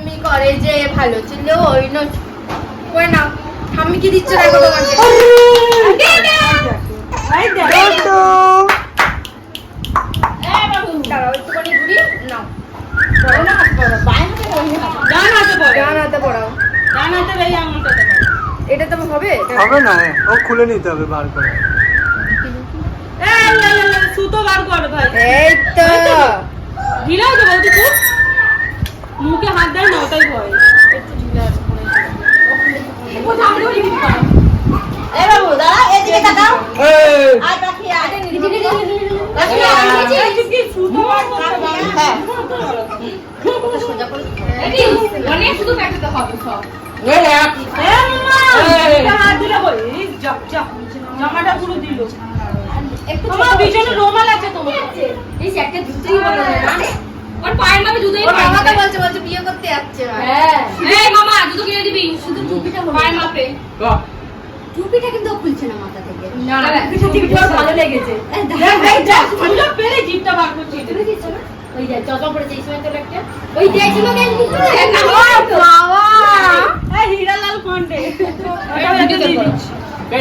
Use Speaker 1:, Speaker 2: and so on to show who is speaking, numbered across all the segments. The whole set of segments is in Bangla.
Speaker 1: ঠাম্মি করে যে ভালো ছিল ওই করে না ঠাম্মি কি দিচ্ছে দেখো তোমাকে দাঁড়াও একটুখানি ঘুরি নাও পড়ো না হাত পড়ো বাঁয়ে হাতে পড়ো ডান হাতে পড়াও ডান হাতে এই আঙুলটা এটা তো হবে
Speaker 2: না ও খুলে নিতে হবে বার করে
Speaker 3: সুতো বার কর ভাই
Speaker 1: এই তো
Speaker 3: ঢিলা তো বলতে তুই মুখে হাত দেয় না ওটাই ভয় একটু ঢিলা আছে
Speaker 1: এই বাবু দাঁড়া এদিকে তাকাও আয় পাখি আয়
Speaker 3: কি সুতো বার করতে
Speaker 1: হ্যাঁ
Speaker 3: অনেক সুতো কাটতে হবে সব হাত দিলে বই জামাটা পুরো দিল তোমার পিছনে রোমাল আছে তোমার
Speaker 1: এই একটা জুতোই বলো না
Speaker 3: ওর পায়ের মাপে জুতোই
Speaker 1: ওর মামাকে বলছে বিয়ে করতে যাচ্ছে
Speaker 3: হ্যাঁ এই মামা জুতো কিনে দিবি শুধু টুপিটা পায়ের মাপে
Speaker 1: টুপিটা কিন্তু খুলছে না মাথা থেকে
Speaker 3: না টুপিটা ভালো লেগেছে দেখ সুন্দর পেলে জিপটা বার করছিস
Speaker 1: ওই যে চশমা পড়েছে এই সময় তো একটা ওই দেখছিল কেন
Speaker 3: বাবা এই হীরালাল পান্ডে এটা ভিডিও দিবি কে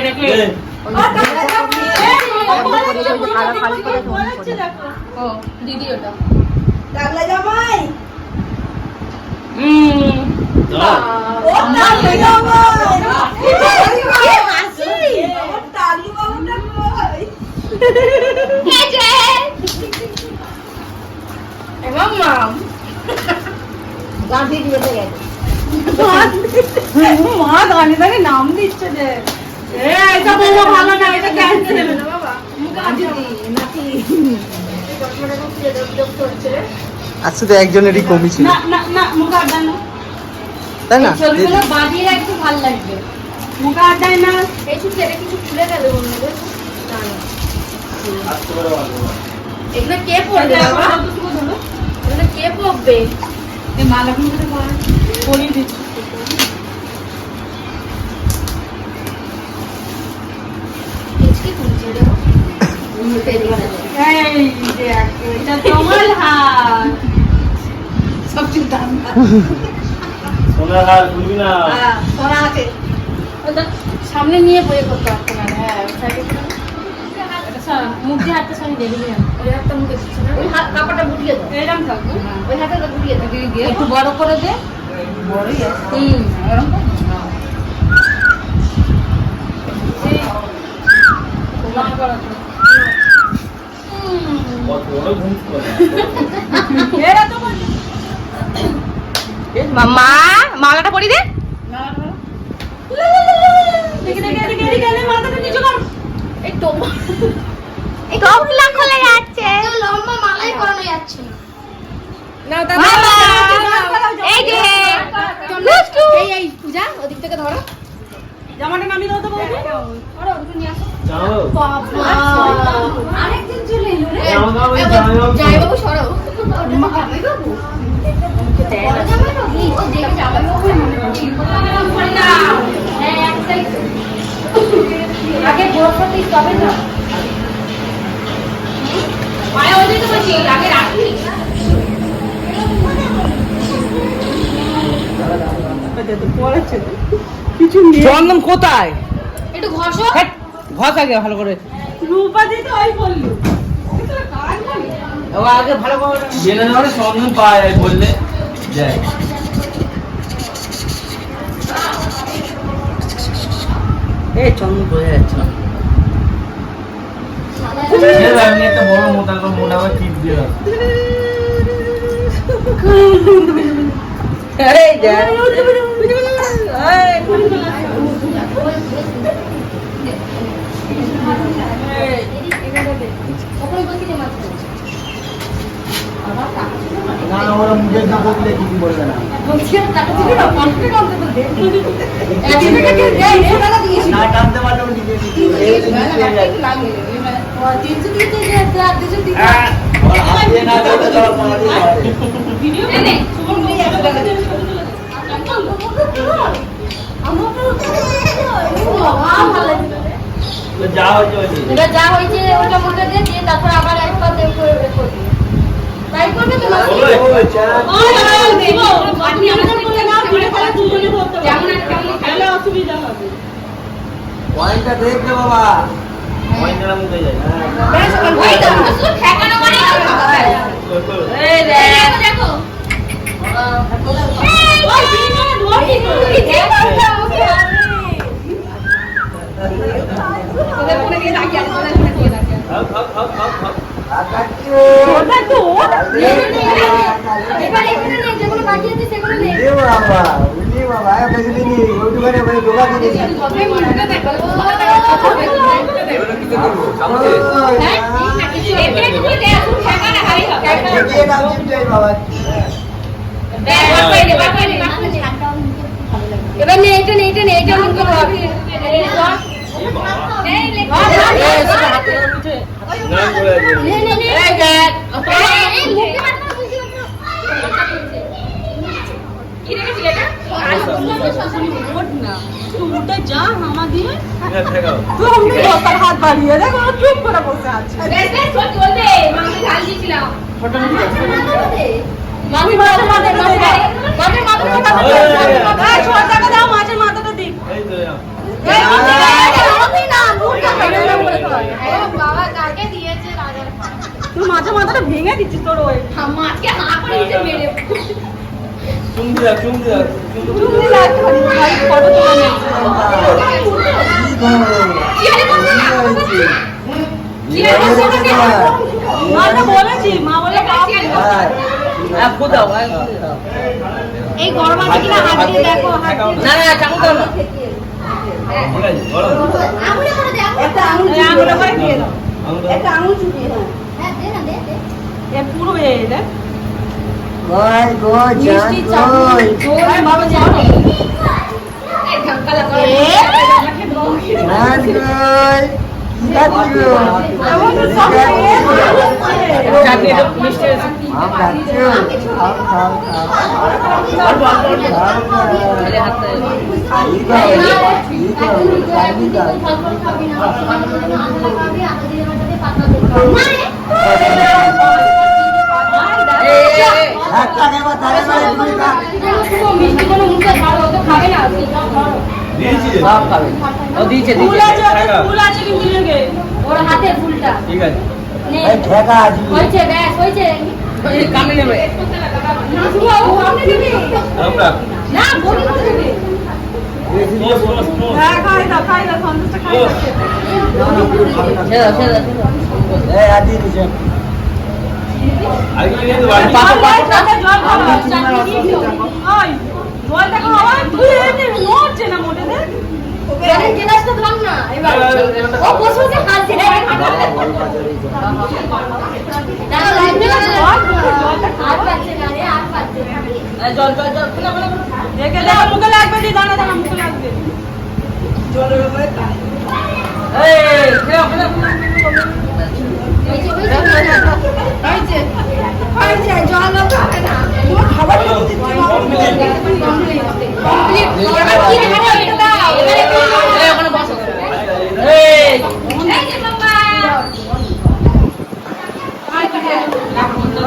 Speaker 3: দিদি ওটা
Speaker 1: লাগলা জামাই
Speaker 3: ও
Speaker 1: লাগলা জামাই হাসি ও টালু বাবুটা কই এই যে এ মাম্মা গান্ধী দিতে গেছে
Speaker 3: মা গানিদাকে নাম দিচ্ছে যে এটা বললো ভালো না এটা ক্যান্সেল দেবে না বাবা
Speaker 2: আচ্ছা তো একজনেরই কমই ছিল
Speaker 3: না না না মুখে আড্ডা না
Speaker 2: তাই না
Speaker 1: ছবিগুলো বাঁধিয়ে রাখতে ভালো লাগবে
Speaker 3: মুখে আড্ডায় না
Speaker 1: এই ছুটি এটা কিছু খুলে গেল বন্ধুদের এগুলো কে পড়বে বাবা এগুলো কে পড়বে
Speaker 3: এই মালা গুলো পরিয়ে দিচ্ছি
Speaker 1: কি তুলছে রে
Speaker 3: এই যে এটা তোমার হাত সব চিন্তা
Speaker 4: সোনার হার খুলবি না
Speaker 1: সোনা আছে ওটা সামনে নিয়ে বয়ে করতে পারতো না হ্যাঁ
Speaker 3: মুখ দিয়ে হাতটা সামনে দিয়ে দিবি
Speaker 1: ওই হাতটা মুখে দিচ্ছে না ওই হাত কাপড়টা গুটিয়ে দাও
Speaker 3: এরকম থাকবে
Speaker 1: ওই হাতটা গুটিয়ে দাও
Speaker 3: একটু বড় করে দে
Speaker 1: বড়ই আছে
Speaker 3: এরকম
Speaker 4: কত বড় ঘুম করে
Speaker 3: এরা তো
Speaker 1: মাম্মা মালাটা পরি দে
Speaker 3: দেখে দেখে দেখে দেখে মাথাটা নিচু কর
Speaker 1: এই টপলা খুলে যাচ্ছে লম্বা মালাই করানো যাচ্ছে না এই যে এই পূজা ওদিক থেকে ধরো
Speaker 3: জামাটা নামিয়ে দাও তো বলবো
Speaker 1: ধরো ওদিকে নিয়ে আসো
Speaker 4: যাও
Speaker 1: বাবা আরেকদিন চলে এলো রে
Speaker 4: যাও
Speaker 1: যাই বাবু সরো জামাই বাবু জামাই বাবু ও দেখে জামাই বাবু মনে না হ্যাঁ একটাই আগে বসতে তবে না মায়া ওই তো বলছি আগে রাখি
Speaker 3: কিছু
Speaker 2: চন্দন কোথায়
Speaker 1: একটু ঘষো
Speaker 2: ঘষ আগে ভালো করে
Speaker 3: রূপা দিতে ওই বললো
Speaker 2: ও আগে ভালো করে
Speaker 4: জেনে যাওয়ার সন্ধান পায় বললে যাই
Speaker 2: এই চন্দন বোঝা যাচ্ছে না
Speaker 4: আমি একটা বড় মোটা করে টিপ দিয়ে দাও
Speaker 2: এই দেখ
Speaker 4: না ওরা মুখে না বললে কিছু বলবে না না টানতে পারলে ও নিজে হাত দিয়ে না করতে যাওয়ার পরে যা হয়েছে
Speaker 1: এবার যা হয়েছে ওটা মনে দিয়ে তারপর আবার একবার করবে তাই করবে তো
Speaker 4: ওই
Speaker 5: মুখটা দেখবে বাবা।
Speaker 4: ময়নারা মুখে যায়।
Speaker 1: ওই তো শুধু ঠেকানো মানে
Speaker 3: এই দেখ
Speaker 1: দেখো
Speaker 3: ওই বিছানা ধরছি তো
Speaker 1: ওদের ফোনে দিয়ে তাকিয়ে আছে ওদের ফোনে দিয়ে তাকিয়ে আছে
Speaker 5: আকাচ্ছো।
Speaker 3: ওটা তো
Speaker 1: এবার এখানে নেই যেগুলো বাকি আছে সেগুলো নেই
Speaker 5: এ বাবা, উনি বাবা, বুঝলি নি? ওইটুখানে ওই দোকা কিনেছি।
Speaker 1: তুমি মুখটা দেখো
Speaker 5: ওই,
Speaker 1: এখানে তুমি দেখো ঠেকানো হাই হবে
Speaker 5: ঠেকিয়ে দাও চিমটাই বাবা।
Speaker 1: এবার নে এটা নে এটা নে এটা মুখ করো আপনি এই লে
Speaker 4: না করে আছে।
Speaker 1: নে নে নে এই দেখ এই মুখে মারতে বুঝি কি রেখেছি এটা
Speaker 3: ওঠ না তুই উঠে যা হামা দিয়ে
Speaker 4: না ঠেকাও।
Speaker 3: তুই অমনি বসার হাত বাড়িয়ে দেখ ও চুপ করে বসে আছে
Speaker 1: বেশ বেশ সত্যি বলতে মাকে ঝাল দিয়েছিলাম মামি মাথা মাথা মামি মাথা মাথা
Speaker 3: এই ছোট টাকা দাও মাছের মাথাটা দি
Speaker 4: এই তো এরকম।
Speaker 1: বাবা কাকে দিয়েছে রাজার
Speaker 3: তুই মাছের মাথাটা ভেঙে দিচ্ছিস তোর ওই
Speaker 1: মাকে হা করে দিতে মেরে
Speaker 4: চুম দিয়া, চুম দিয়া, চুম দিয়া।
Speaker 3: তুমি লাগতে ভাই ফটো তোলা নেই মাটা বলেছি মা বলে বাপ
Speaker 2: কোথাও
Speaker 1: এই গরম আছে কিনা হাত দিয়ে দেখো হাত
Speaker 2: না না চাকু দাও না
Speaker 4: ঠিক আছে, বলো।
Speaker 1: আঙুলে করে দে
Speaker 3: একটা আঙুল আঙুলে করে দিয়ে দাও
Speaker 4: আমরা
Speaker 3: একটা আঙুল চুপিয়ে দাও
Speaker 1: হ্যাঁ দে না দে দে
Speaker 3: এ পুরো এই দেখ
Speaker 5: কই গো জান
Speaker 3: মিষ্টি
Speaker 5: কই?
Speaker 3: চাই বাবা জানো
Speaker 1: এই ঢাকালা করে
Speaker 5: জান কই? কি খাচ্ছো?
Speaker 3: আমাদের সব
Speaker 2: চাটনি একটু মিষ্টি আছে।
Speaker 5: আম খাচ্ছো? আম খাও খাও। খাও খাও।
Speaker 2: তাহলে হাতটা
Speaker 5: ঠিক আছে, ঠিক আছে, চাইনি দাও। একটা খাবার তাহলে মানে তুমি খা।
Speaker 1: মিষ্টি কোনো মুখে ছাড়ো ও তো খাবে না
Speaker 4: দিয়েছি।
Speaker 2: সব খাবে ও দিয়েছে
Speaker 3: ফুল
Speaker 2: দিয়েছে
Speaker 3: আছে ফুল আছে কিন্তু লেগে
Speaker 1: ওর হাতে ফুলটা
Speaker 4: ঠিক আছে।
Speaker 1: নে
Speaker 5: এই ঠেকা আছে।
Speaker 1: হয়েছে ব্যাস হয়েছে
Speaker 2: এই কামে নেবে
Speaker 4: আমরা
Speaker 1: না বলি করে দেবে
Speaker 5: বেশি
Speaker 4: স্লো স্লো স্লো।
Speaker 3: হ্যাঁ খাই দাও সন্তুষ্ট খাই দাও
Speaker 2: ছেড়ে দাও ছেড়ে দাও
Speaker 5: এই আদি দিছে।
Speaker 4: আগে নিয়ে তো বাড়ি।
Speaker 3: জল জলটা খাওয়া তুই এমনি নড়ছে না মোটে দেখ
Speaker 1: আরে গ্লাসটা ধর না এবার ও বসে বসে হাসছে না লাগবে না আর পাচ্ছে না রে আর পাচ্ছে না
Speaker 2: জল জল জল খুলে খুলে
Speaker 3: দেখে দেখ মুখে লাগবে দি দানা দানা মুখে লাগবে
Speaker 2: এই খেও খেও
Speaker 1: হয়েছে জল খাবে না
Speaker 3: খাবার
Speaker 2: এই ওখানে বসো এই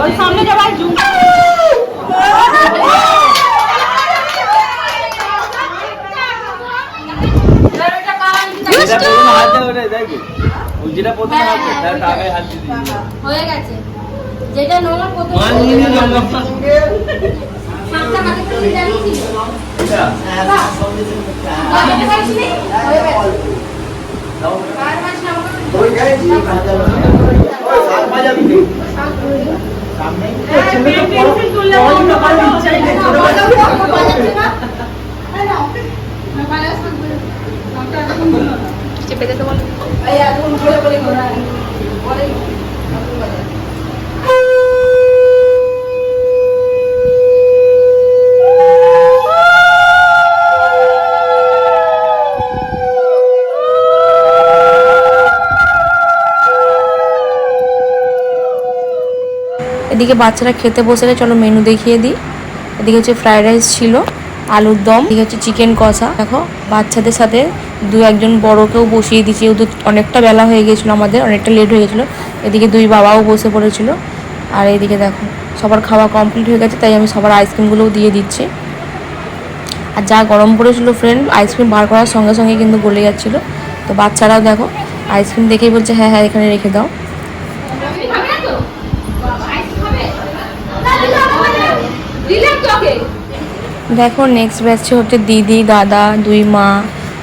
Speaker 3: ওই সামনে যা ভাই জুম
Speaker 4: যেটা প্রথমে হাত দেয় ওটাই দেখি। ওই যেটা প্রথমে হাত দেয় তার টাকায় হাত দিয়ে দিই।
Speaker 1: হয়ে গেছে যেটা নোংরা প্রথম
Speaker 4: মান নিয়ে নিলাম না।
Speaker 1: সাতটা হাতে করে জানিছি
Speaker 4: এটা?
Speaker 1: বাবাকে পাইছিনি হয়ে গেছে আর মাস না
Speaker 5: ওই গাইছি ভাজা লোক। ওই সাত ভাজা দিবি। সামনে
Speaker 3: পেন্সিল তুললে অন্য কারো ইচ্ছাই নেই
Speaker 1: চেপে দিতে বল এই এখন বলে বলে ঘোরা বলে
Speaker 6: এদিকে বাচ্চারা খেতে বসে চলো মেনু দেখিয়ে দিই। এদিকে হচ্ছে ফ্রাইড রাইস ছিল, আলুর দম, এদিকে হচ্ছে চিকেন কষা। দেখো বাচ্চাদের সাথে দু একজন বড়কেও বসিয়ে দিয়েছি, যেহেতু অনেকটা বেলা হয়ে গেছিলো, আমাদের অনেকটা লেট হয়ে গেছিলো। এদিকে দুই বাবাও বসে পড়েছিল। আর এইদিকে দেখো সবার খাওয়া কমপ্লিট হয়ে গেছে, তাই আমি সবার আইসক্রিমগুলোও দিয়ে দিচ্ছি। আর যা গরম পড়েছিল ফ্রেন্ড, আইসক্রিম বার করার সঙ্গে সঙ্গে কিন্তু গলে যাচ্ছিলো। তো বাচ্চারাও দেখো আইসক্রিম দেখেই বলছে হ্যাঁ হ্যাঁ এখানে রেখে দাও। দেখো নেক্সট ব্যাচে হচ্ছে দিদি, দাদা, 2 মা,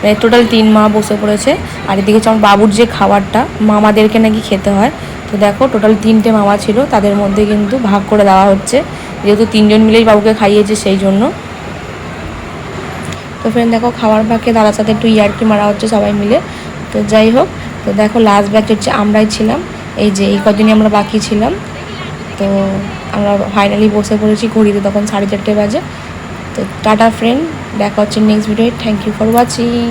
Speaker 6: মানে টোটাল 3 মা বসে পড়েছে। আর এদিকে হচ্ছে আমার বাবুর যে খাবারটা মামাদেরকে নাকি খেতে হয়। তো দেখো টোটাল 3টে মামা ছিল, তাদের মধ্যে কিন্তু ভাগ করে দেওয়া হচ্ছে, যেহেতু 3 জন মিলেই বাবুকে খাইয়েছে সেই জন্য। তো ফ্রেন্ড দেখো খাবার ফাঁকে দাদার সাথে একটু ইয়ার্কি মারা হচ্ছে সবাই মিলে। তো যাই হোক, তো দেখো লাস্ট ব্যাচ হচ্ছে আমরাই ছিলাম, এই যে এই কদিনই আমরা বাকি ছিলাম। তো আমরা ফাইনালি বসে পড়েছি, ঘড়িতে তখন 4:30 বাজে। তো টাটা ফ্রেন্ড, দেখা হচ্ছে next video. Thank you for watching.